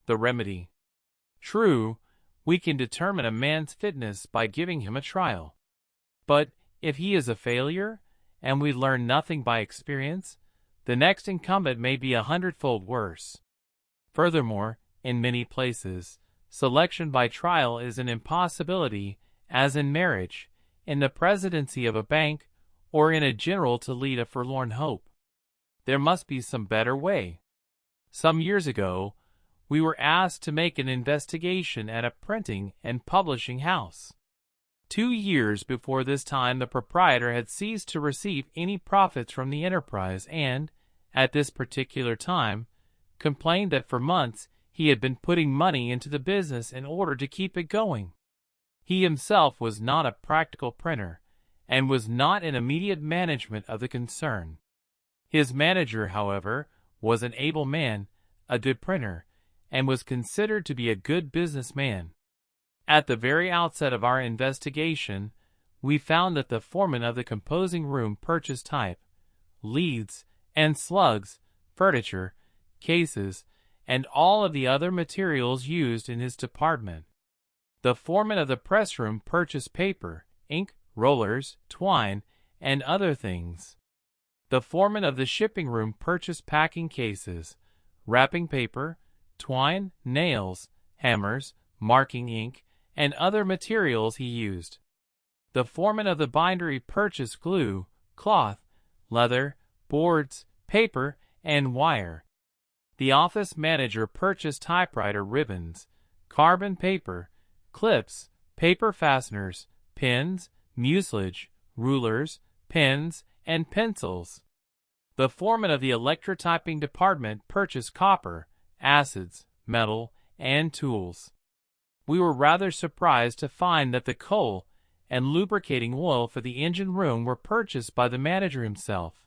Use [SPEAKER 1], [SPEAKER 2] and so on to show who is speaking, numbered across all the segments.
[SPEAKER 1] The remedy. True, we can determine a man's fitness by giving him a trial. But if he is a failure, and we learn nothing by experience, the next incumbent may be 100-fold worse. Furthermore, in many places, selection by trial is an impossibility, as in marriage, in the presidency of a bank, or in a general to lead a forlorn hope. There must be some better way. Some years ago, we were asked to make an investigation at a printing and publishing house. 2 years before this time, the proprietor had ceased to receive any profits from the enterprise and, at this particular time, complained that for months he had been putting money into the business in order to keep it going. He himself was not a practical printer, and was not in immediate management of the concern. His manager, however, was an able man, a good printer, and was considered to be a good businessman. At the very outset of our investigation, we found that the foreman of the composing room purchased type, leads, and slugs, furniture, cases, and all of the other materials used in his department. The foreman of the press room purchased paper, ink, rollers, twine, and other things. The foreman of the shipping room purchased packing cases, wrapping paper, twine, nails, hammers, marking ink, and other materials he used. The foreman of the bindery purchased glue, cloth, leather, boards, paper, and wire. The office manager purchased typewriter ribbons, carbon paper, clips, paper fasteners, pins, mucilage, rulers, pens, and pencils. The foreman of the electrotyping department purchased copper, acids, metal, and tools. We were rather surprised to find that the coal and lubricating oil for the engine room were purchased by the manager himself,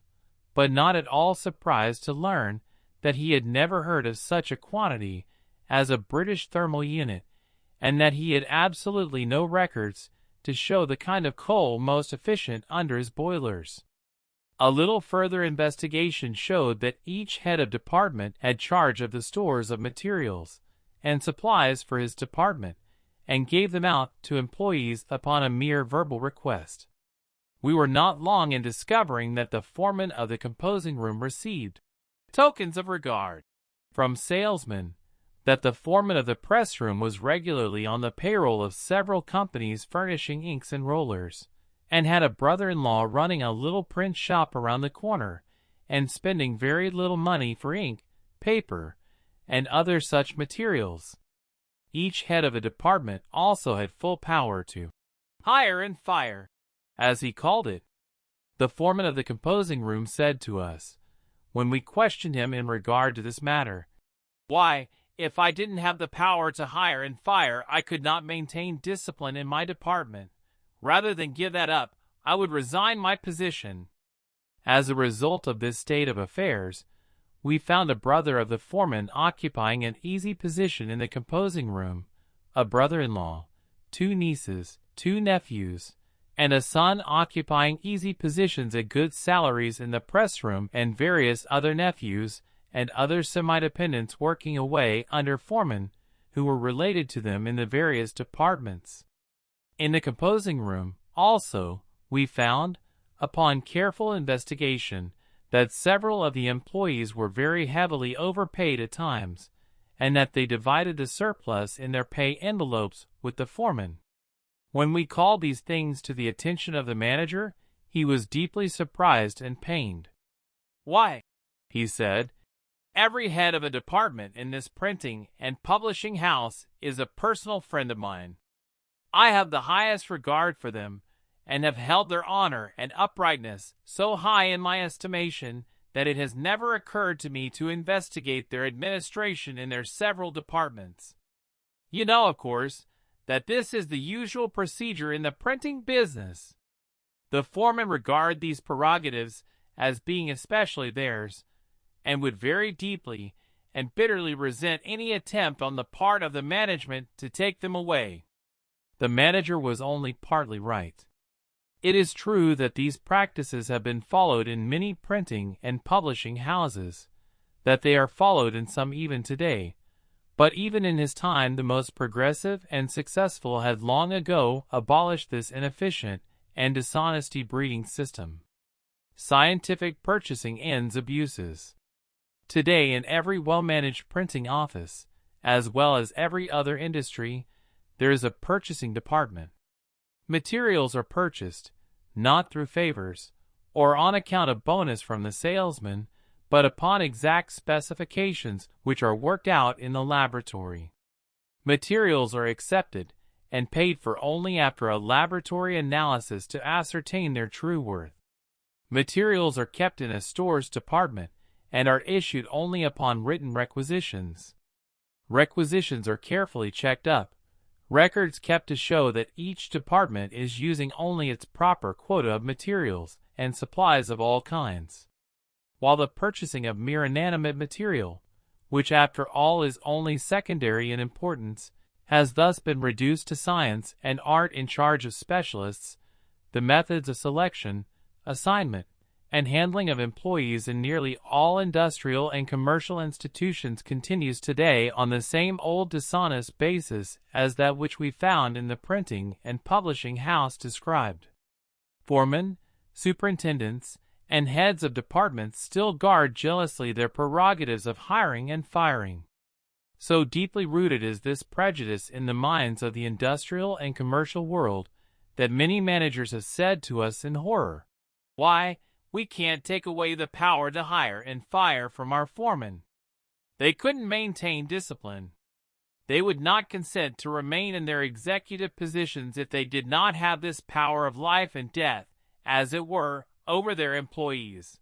[SPEAKER 1] but not at all surprised to learn that he had never heard of such a quantity as a British thermal unit, and that he had absolutely no records to show the kind of coal most efficient under his boilers. A little further investigation showed that each head of department had charge of the stores of materials and supplies for his department, and gave them out to employees upon a mere verbal request. We were not long in discovering that the foreman of the composing room received tokens of regard from salesmen, that the foreman of the press room was regularly on the payroll of several companies furnishing inks and rollers, and had a brother-in-law running a little print shop around the corner, and spending very little money for ink, paper, and other such materials. Each head of a department also had full power to hire and fire, as he called it. The foreman of the composing room said to us, when we questioned him in regard to this matter, "Why, if I didn't have the power to hire and fire, I could not maintain discipline in my department. Rather than give that up, I would resign my position." As a result of this state of affairs, we found a brother of the foreman occupying an easy position in the composing room, a brother-in-law, 2 nieces, 2 nephews, and a son occupying easy positions at good salaries in the press room, and various other nephews and other semi-dependents working away under foremen who were related to them in the various departments. In the composing room, also, we found, upon careful investigation, that several of the employees were very heavily overpaid at times, and that they divided the surplus in their pay envelopes with the foreman. When we called these things to the attention of the manager, he was deeply surprised and pained. "Why," he said, "every head of a department in this printing and publishing house is a personal friend of mine. I have the highest regard for them, and have held their honor and uprightness so high in my estimation that it has never occurred to me to investigate their administration in their several departments. You know, of course, that this is the usual procedure in the printing business. The foremen regard these prerogatives as being especially theirs, and would very deeply and bitterly resent any attempt on the part of the management to take them away." The manager was only partly right. It is true that these practices have been followed in many printing and publishing houses, that they are followed in some even today, But even in his time, the most progressive and successful had long ago abolished this inefficient and dishonesty-breeding system. Scientific purchasing ends abuses. Today, in every well-managed printing office, as well as every other industry, there is a purchasing department. Materials are purchased, not through favors, or on account of bonus from the salesman, but upon exact specifications which are worked out in the laboratory. Materials are accepted and paid for only after a laboratory analysis to ascertain their true worth. Materials are kept in a stores department and are issued only upon written requisitions. Requisitions are carefully checked up, records kept to show that each department is using only its proper quota of materials and supplies of all kinds. While the purchasing of mere inanimate material, which after all is only secondary in importance, has thus been reduced to science and art in charge of specialists, the methods of selection, assignment, and handling of employees in nearly all industrial and commercial institutions continues today on the same old dishonest basis as that which we found in the printing and publishing house described. Foremen, superintendents, and heads of departments still guard jealously their prerogatives of hiring and firing. So deeply rooted is this prejudice in the minds of the industrial and commercial world that many managers have said to us in horror, "Why, we can't take away the power to hire and fire from our foremen. They couldn't maintain discipline. They would not consent to remain in their executive positions if they did not have this power of life and death, as it were, over their employees."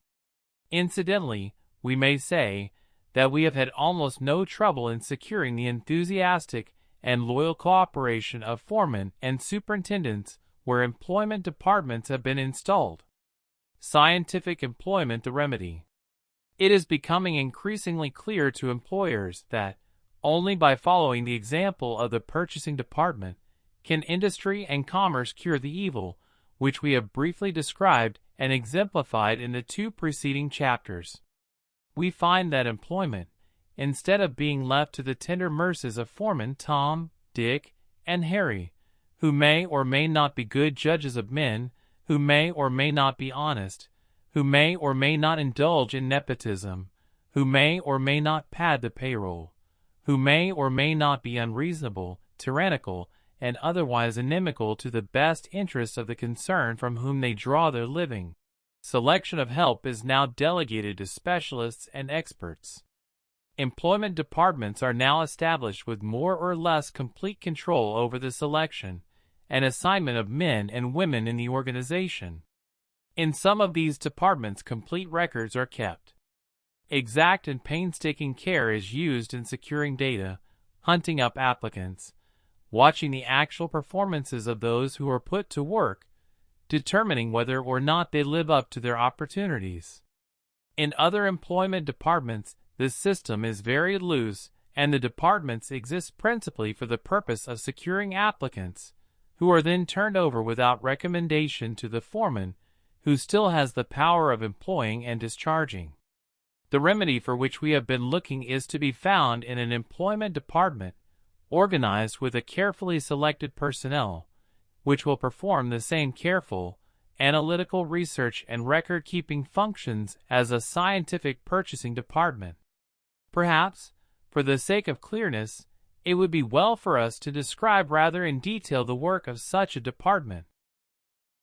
[SPEAKER 1] Incidentally, we may say that we have had almost no trouble in securing the enthusiastic and loyal cooperation of foremen and superintendents where employment departments have been installed. Scientific employment the remedy. It is becoming increasingly clear to employers that only by following the example of the purchasing department can industry and commerce cure the evil which we have briefly described and exemplified in the two preceding chapters. We find that employment, instead of being left to the tender mercies of foremen Tom, Dick, and Harry, who may or may not be good judges of men, who may or may not be honest, who may or may not indulge in nepotism, who may or may not pad the payroll, who may or may not be unreasonable, tyrannical, and otherwise inimical to the best interests of the concern from whom they draw their living. Selection of help is now delegated to specialists and experts. Employment departments are now established with more or less complete control over the selection and assignment of men and women in the organization. In some of these departments, complete records are kept. Exact and painstaking care is used in securing data, hunting up applicants, watching the actual performances of those who are put to work, determining whether or not they live up to their opportunities. In other employment departments, this system is very loose, and the departments exist principally for the purpose of securing applicants, who are then turned over without recommendation to the foreman, who still has the power of employing and discharging. The remedy for which we have been looking is to be found in an employment department, organized with a carefully selected personnel, which will perform the same careful, analytical research and record-keeping functions as a scientific purchasing department. Perhaps, for the sake of clearness, it would be well for us to describe rather in detail the work of such a department.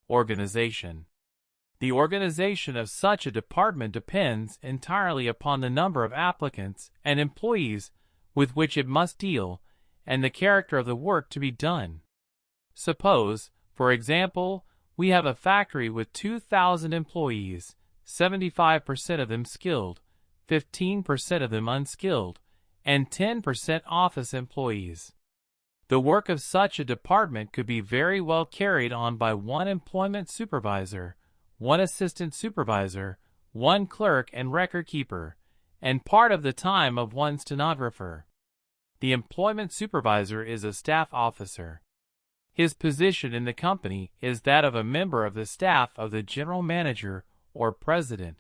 [SPEAKER 1] Organization. The organization of such a department depends entirely upon the number of applicants and employees with which it must deal, and the character of the work to be done. Suppose, for example, we have a factory with 2,000 employees, 75% of them skilled, 15% of them unskilled, and 10% office employees. The work of such a department could be very well carried on by one employment supervisor, one assistant supervisor, one clerk and record keeper, and part of the time of one stenographer. The employment supervisor is a staff officer. His position in the company is that of a member of the staff of the general manager or president.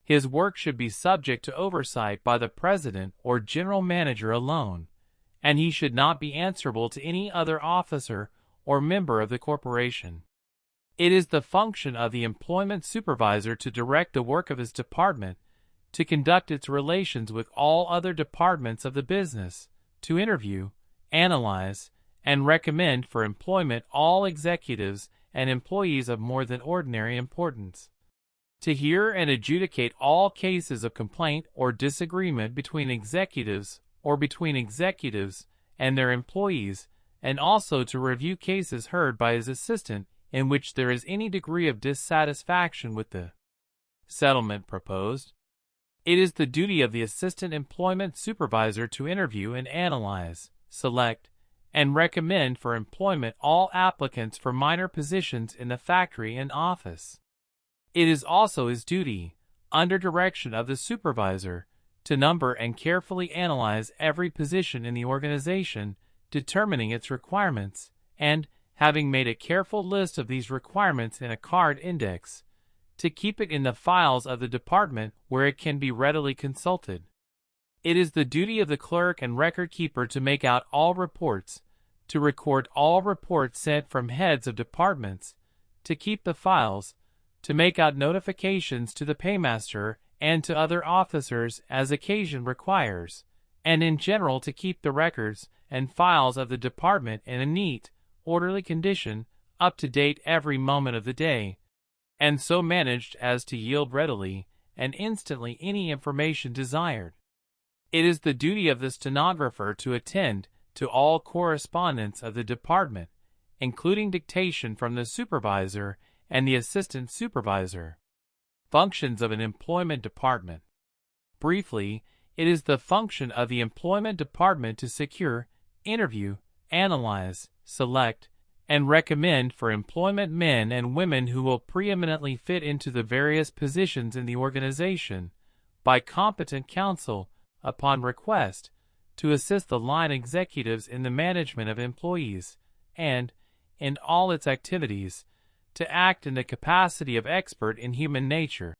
[SPEAKER 1] His work should be subject to oversight by the president or general manager alone, and he should not be answerable to any other officer or member of the corporation. It is the function of the employment supervisor to direct the work of his department, to conduct its relations with all other departments of the business, to interview, analyze, and recommend for employment all executives and employees of more than ordinary importance, to hear and adjudicate all cases of complaint or disagreement between executives or between executives and their employees, and also to review cases heard by his assistant in which there is any degree of dissatisfaction with the settlement proposed. It is the duty of the assistant employment supervisor to interview and analyze, select, and recommend for employment all applicants for minor positions in the factory and office. It is also his duty, under direction of the supervisor, to number and carefully analyze every position in the organization, determining its requirements, and, having made a careful list of these requirements in a card index, to keep it in the files of the department where it can be readily consulted. It is the duty of the clerk and record keeper to make out all reports, to record all reports sent from heads of departments, to keep the files, to make out notifications to the paymaster and to other officers as occasion requires, and in general to keep the records and files of the department in a neat, orderly condition, up to date every moment of the day, and so managed as to yield readily and instantly any information desired. It is the duty of the stenographer to attend to all correspondence of the department, including dictation from the supervisor and the assistant supervisor. Functions of an employment department. Briefly, it is the function of the employment department to secure, interview, analyze, select, and recommend for employment men and women who will preeminently fit into the various positions in the organization, by competent counsel, upon request, to assist the line executives in the management of employees, and, in all its activities, to act in the capacity of expert in human nature,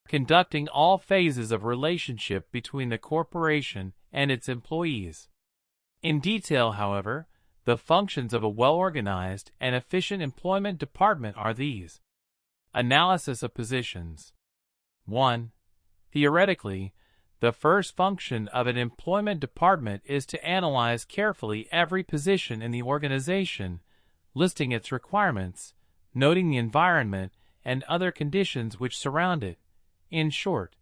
[SPEAKER 1] conducting all phases of relationship between the corporation and its employees. In detail, however, the functions of a well-organized and efficient employment department are these. Analysis of positions. 1. Theoretically, the first function of an employment department is to analyze carefully every position in the organization, listing its requirements, noting the environment and other conditions which surround it. In short,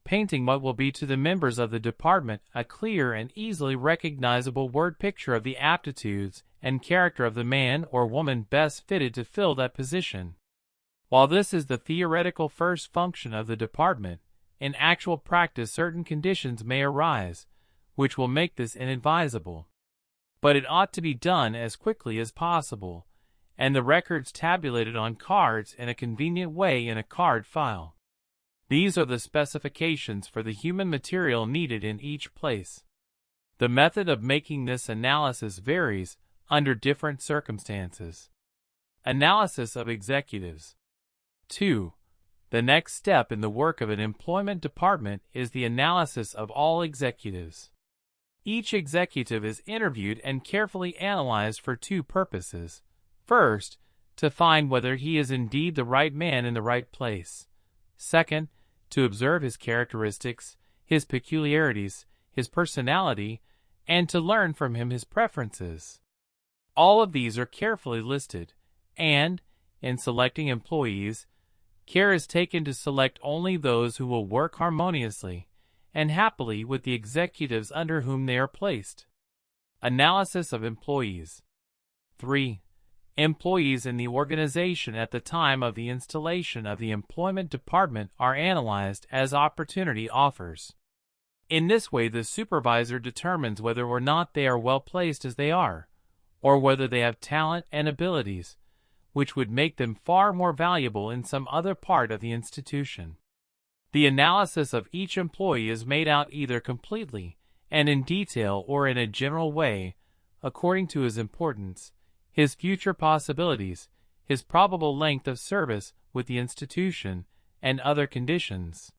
[SPEAKER 1] painting what will be to the members of the department a clear and easily recognizable word picture of the aptitudes and character of the man or woman best fitted to fill that position. While this is the theoretical first function of the department, in actual practice certain conditions may arise, which will make this inadvisable. But it ought to be done as quickly as possible, and the records tabulated on cards in a convenient way in a card file. These are the specifications for the human material needed in each place. The method of making this analysis varies under different circumstances. Analysis of executives. 2. The next step in the work of an employment department is the analysis of all executives. Each executive is interviewed and carefully analyzed for two purposes. First, to find whether he is indeed the right man in the right place. Second, to observe his characteristics, his peculiarities, his personality, and to learn from him his preferences. All of these are carefully listed, and, in selecting employees, care is taken to select only those who will work harmoniously and happily with the executives under whom they are placed. Analysis of employees. 3. Employees in the organization at the time of the installation of the employment department are analyzed as opportunity offers. In this way, the supervisor determines whether or not they are well placed as they are, or whether they have talent and abilities, which would make them far more valuable in some other part of the institution. The analysis of each employee is made out either completely and in detail or in a general way, according to his importance, his future possibilities, his probable length of service with the institution, and other conditions.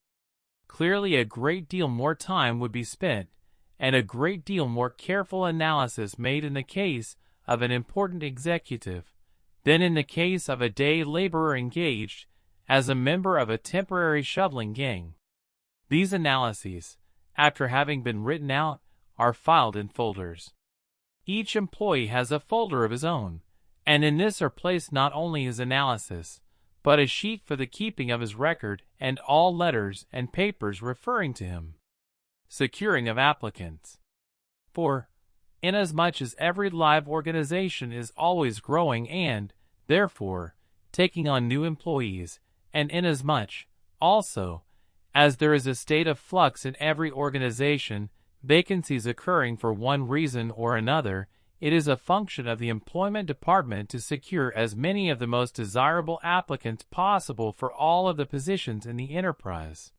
[SPEAKER 1] Clearly, a great deal more time would be spent, and a great deal more careful analysis made in the case of an important executive than in the case of a day laborer engaged as a member of a temporary shoveling gang. These analyses, after having been written out, are filed in folders. Each employee has a folder of his own, and in this are placed not only his analysis, but a sheet for the keeping of his record and all letters and papers referring to him. Securing of applicants. For, inasmuch as every live organization is always growing and, therefore, taking on new employees, and inasmuch, also, as there is a state of flux in every organization, vacancies occurring for one reason or another, it is a function of the employment department to secure as many of the most desirable applicants possible for all of the positions in the enterprise.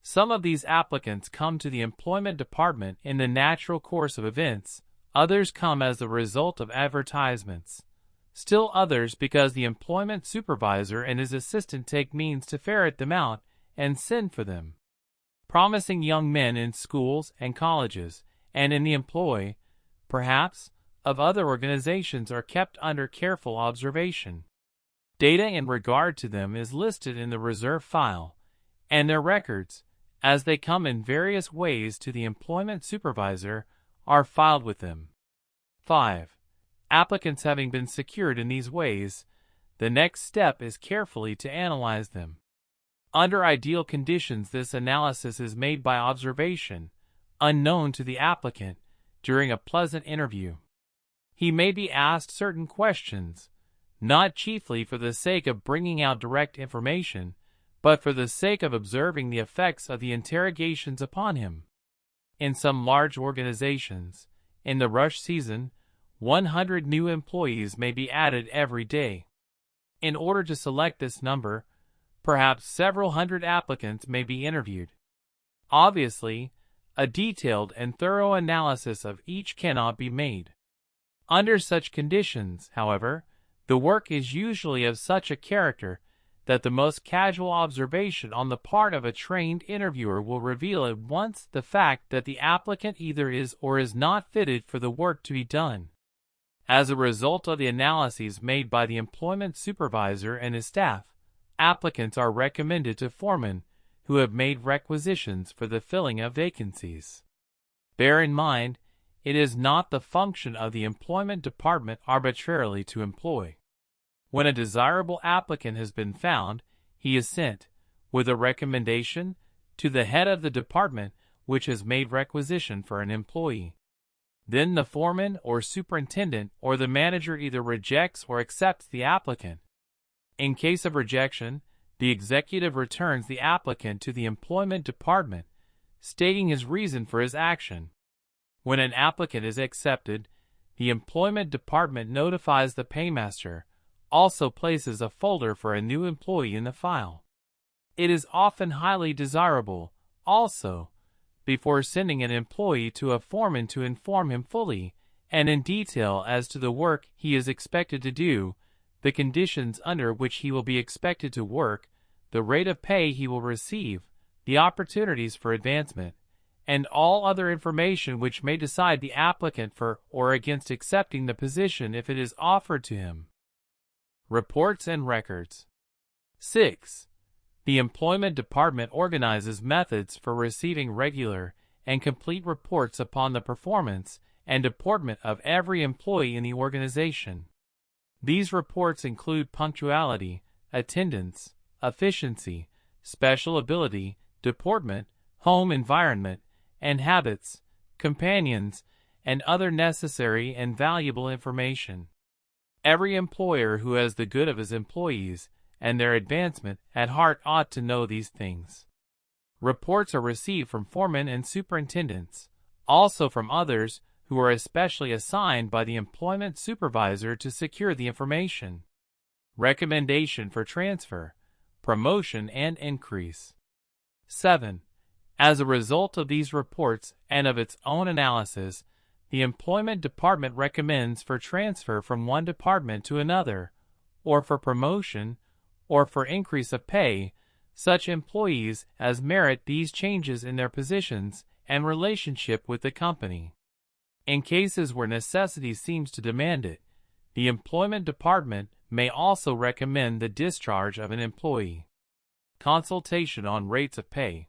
[SPEAKER 1] Some of these applicants come to the employment department in the natural course of events, others come as the result of advertisements. Still others because the employment supervisor and his assistant take means to ferret them out and send for them. Promising young men in schools and colleges, and in the employ, perhaps, of other organizations are kept under careful observation. Data in regard to them is listed in the reserve file, and their records, as they come in various ways to the employment supervisor, are filed with them. 5. Applicants having been secured in these ways, the next step is carefully to analyze them. Under ideal conditions, this analysis is made by observation, unknown to the applicant, during a pleasant interview. He may be asked certain questions, not chiefly for the sake of bringing out direct information, but for the sake of observing the effects of the interrogations upon him. In some large organizations, in the rush season, 100 new employees may be added every day. In order to select this number, perhaps several hundred applicants may be interviewed. Obviously, a detailed and thorough analysis of each cannot be made. Under such conditions, however, the work is usually of such a character that the most casual observation on the part of a trained interviewer will reveal at once the fact that the applicant either is or is not fitted for the work to be done. As a result of the analyses made by the employment supervisor and his staff, applicants are recommended to foremen who have made requisitions for the filling of vacancies. Bear in mind, it is not the function of the employment department arbitrarily to employ. When a desirable applicant has been found, he is sent, with a recommendation, to the head of the department which has made requisition for an employee. Then the foreman or superintendent or the manager either rejects or accepts the applicant. In case of rejection, the executive returns the applicant to the employment department, stating his reason for his action. When an applicant is accepted, the employment department notifies the paymaster, also places a folder for a new employee in the file. It is often highly desirable, also, before sending an employee to a foreman to inform him fully and in detail as to the work he is expected to do, the conditions under which he will be expected to work, the rate of pay he will receive, the opportunities for advancement, and all other information which may decide the applicant for or against accepting the position if it is offered to him. Reports and records. 6. The employment department organizes methods for receiving regular and complete reports upon the performance and deportment of every employee in the organization. These reports include punctuality, attendance, efficiency, special ability, deportment, home environment, and habits, companions, and other necessary and valuable information. Every employer who has the good of his employees and their advancement at heart ought to know these things. Reports are received from foremen and superintendents, also from others who are especially assigned by the employment supervisor to secure the information. Recommendation for transfer, promotion, and increase. 7. As a result of these reports and of its own analysis, the employment department recommends for transfer from one department to another, or for promotion, or for increase of pay, such employees as merit these changes in their positions and relationship with the company. In cases where necessity seems to demand it, the employment department may also recommend the discharge of an employee. Consultation on rates of pay.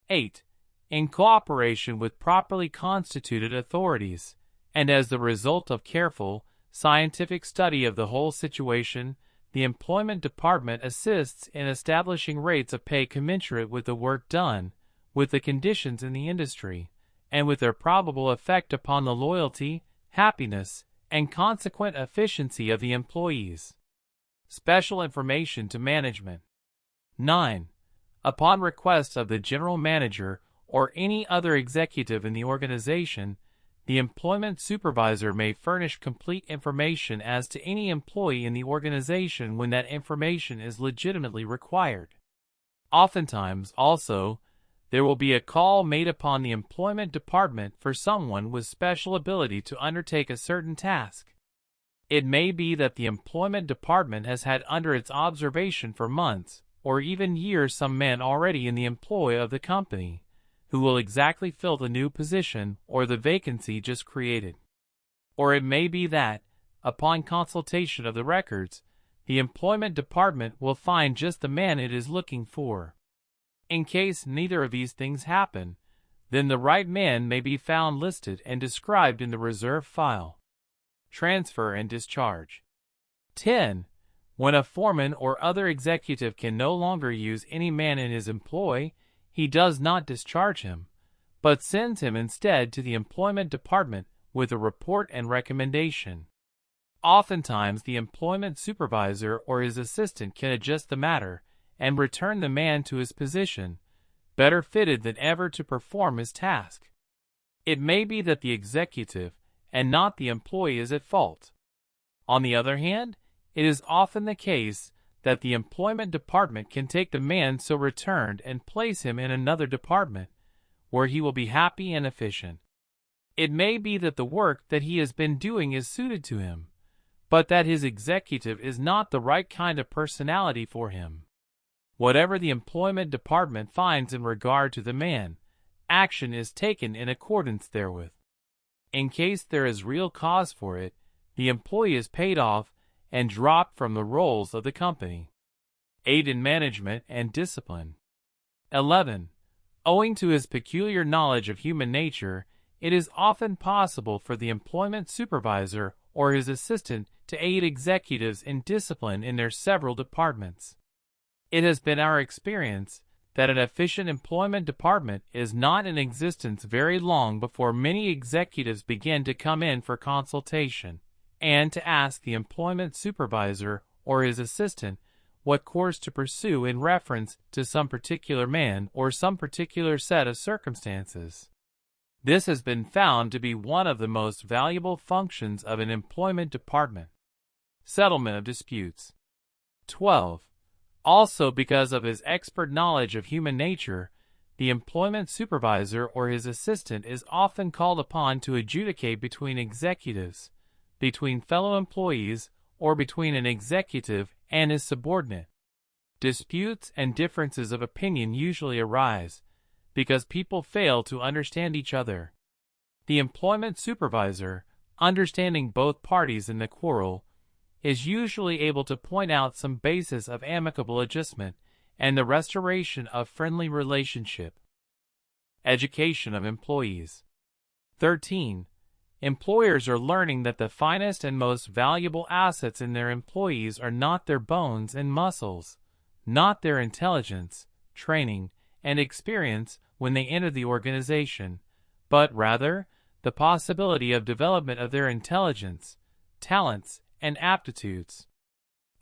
[SPEAKER 1] 8. In cooperation with properly constituted authorities, and as the result of careful, scientific study of the whole situation, the employment department assists in establishing rates of pay commensurate with the work done, with the conditions in the industry, and with their probable effect upon the loyalty, happiness, and consequent efficiency of the employees. Special information to management. 9. Upon request of the general manager or any other executive in the organization, the employment supervisor may furnish complete information as to any employee in the organization when that information is legitimately required. Oftentimes, also, there will be a call made upon the employment department for someone with special ability to undertake a certain task. It may be that the employment department has had under its observation for months or even years some men already in the employ of the company, who will exactly fill the new position or the vacancy just created. Or it may be that, upon consultation of the records, the employment department will find just the man it is looking for. In case neither of these things happen, then the right man may be found listed and described in the reserve file. Transfer and discharge. 10. When a foreman or other executive can no longer use any man in his employ, he does not discharge him, but sends him instead to the employment department with a report and recommendation. Oftentimes the employment supervisor or his assistant can adjust the matter and return the man to his position, better fitted than ever to perform his task. It may be that the executive and not the employee is at fault. On the other hand, it is often the case that the employment department can take the man so returned and place him in another department, where he will be happy and efficient. It may be that the work that he has been doing is suited to him, but that his executive is not the right kind of personality for him. Whatever the employment department finds in regard to the man, action is taken in accordance therewith. In case there is real cause for it, the employee is paid off and dropped from the rolls of the company. 8. In management and discipline. 11. Owing to his peculiar knowledge of human nature, it is often possible for the employment supervisor or his assistant to aid executives in discipline in their several departments. It has been our experience that an efficient employment department is not in existence very long before many executives begin to come in for consultation and to ask the employment supervisor or his assistant what course to pursue in reference to some particular man or some particular set of circumstances. This has been found to be one of the most valuable functions of an employment department. Settlement of disputes. 12. Also, because of his expert knowledge of human nature, the employment supervisor or his assistant is often called upon to adjudicate between executives, between fellow employees, or between an executive and his subordinate. Disputes and differences of opinion usually arise because people fail to understand each other. The employment supervisor, understanding both parties in the quarrel, is usually able to point out some basis of amicable adjustment and the restoration of friendly relationship. Education of employees. 13. Employers are learning that the finest and most valuable assets in their employees are not their bones and muscles, not their intelligence, training, and experience when they enter the organization, but rather the possibility of development of their intelligence, talents, and aptitudes.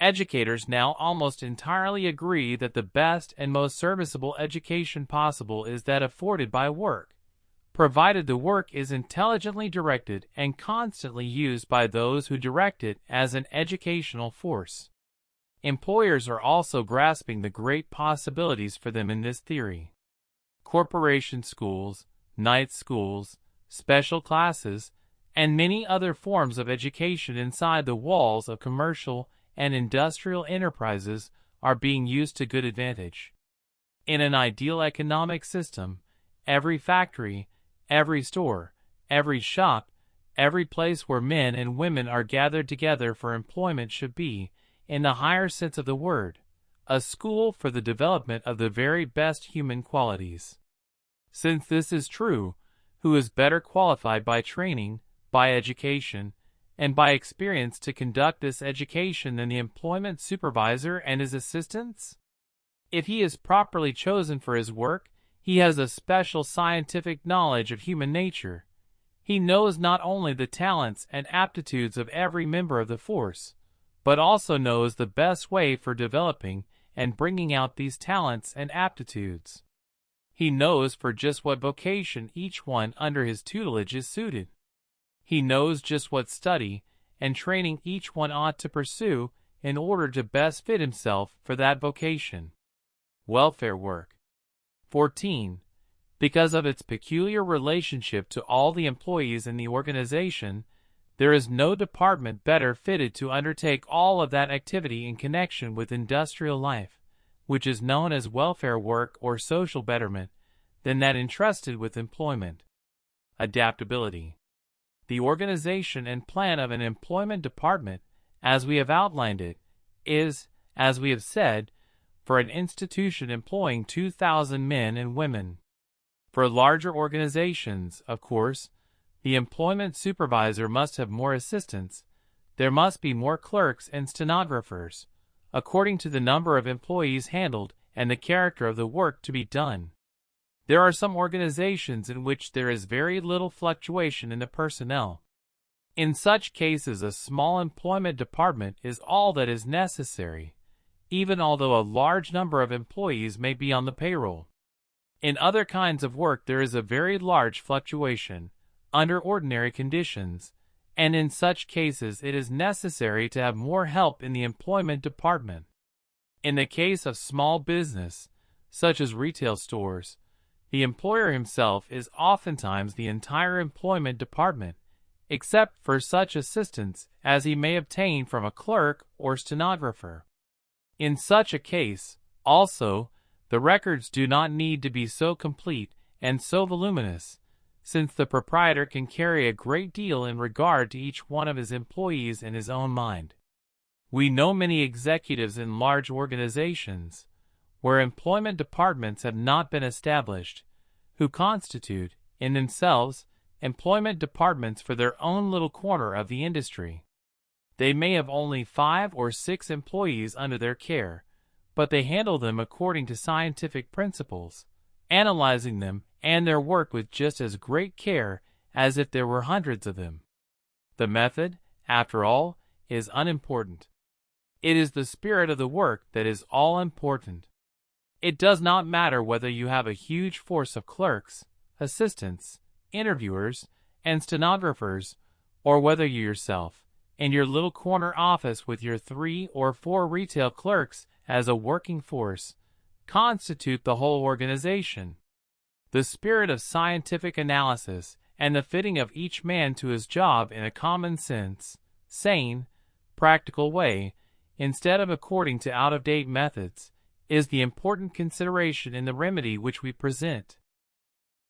[SPEAKER 1] Educators now almost entirely agree that the best and most serviceable education possible is that afforded by work, provided the work is intelligently directed and constantly used by those who direct it as an educational force. Employers are also grasping the great possibilities for them in this theory. Corporation schools, night schools, special classes, and many other forms of education inside the walls of commercial and industrial enterprises are being used to good advantage. In an ideal economic system, every factory, every store, every shop, every place where men and women are gathered together for employment should be, in the higher sense of the word, a school for the development of the very best human qualities. Since this is true, who is better qualified by training, by education, and by experience to conduct this education than the employment supervisor and his assistants? If he is properly chosen for his work, he has a special scientific knowledge of human nature. He knows not only the talents and aptitudes of every member of the force, but also knows the best way for developing and bringing out these talents and aptitudes. He knows for just what vocation each one under his tutelage is suited. He knows just what study and training each one ought to pursue in order to best fit himself for that vocation. Welfare work. 14. Because of its peculiar relationship to all the employees in the organization, there is no department better fitted to undertake all of that activity in connection with industrial life, which is known as welfare work or social betterment, than that entrusted with employment. Adaptability. The organization and plan of an employment department, as we have outlined it, is, as we have said, for an institution employing 2,000 men and women. For larger organizations, of course, the employment supervisor must have more assistants. There must be more clerks and stenographers, according to the number of employees handled and the character of the work to be done. There are some organizations in which there is very little fluctuation in the personnel. In such cases, a small employment department is all that is necessary, even although a large number of employees may be on the payroll. In other kinds of work there is a very large fluctuation, under ordinary conditions, and in such cases it is necessary to have more help in the employment department. In the case of small business, such as retail stores, the employer himself is oftentimes the entire employment department, except for such assistance as he may obtain from a clerk or stenographer. In such a case, also, the records do not need to be so complete and so voluminous, since the proprietor can carry a great deal in regard to each one of his employees in his own mind. We know many executives in large organizations, where employment departments have not been established, who constitute, in themselves, employment departments for their own little corner of the industry. They may have only 5 or 6 employees under their care, but they handle them according to scientific principles, analyzing them and their work with just as great care as if there were hundreds of them. The method, after all, is unimportant. It is the spirit of the work that is all important. It does not matter whether you have a huge force of clerks, assistants, interviewers, and stenographers, or whether you yourself, in your little corner office with your 3 or 4 retail clerks as a working force, constitute the whole organization. The spirit of scientific analysis and the fitting of each man to his job in a common sense, sane, practical way, instead of according to out-of-date methods, is the important consideration in the remedy which we present.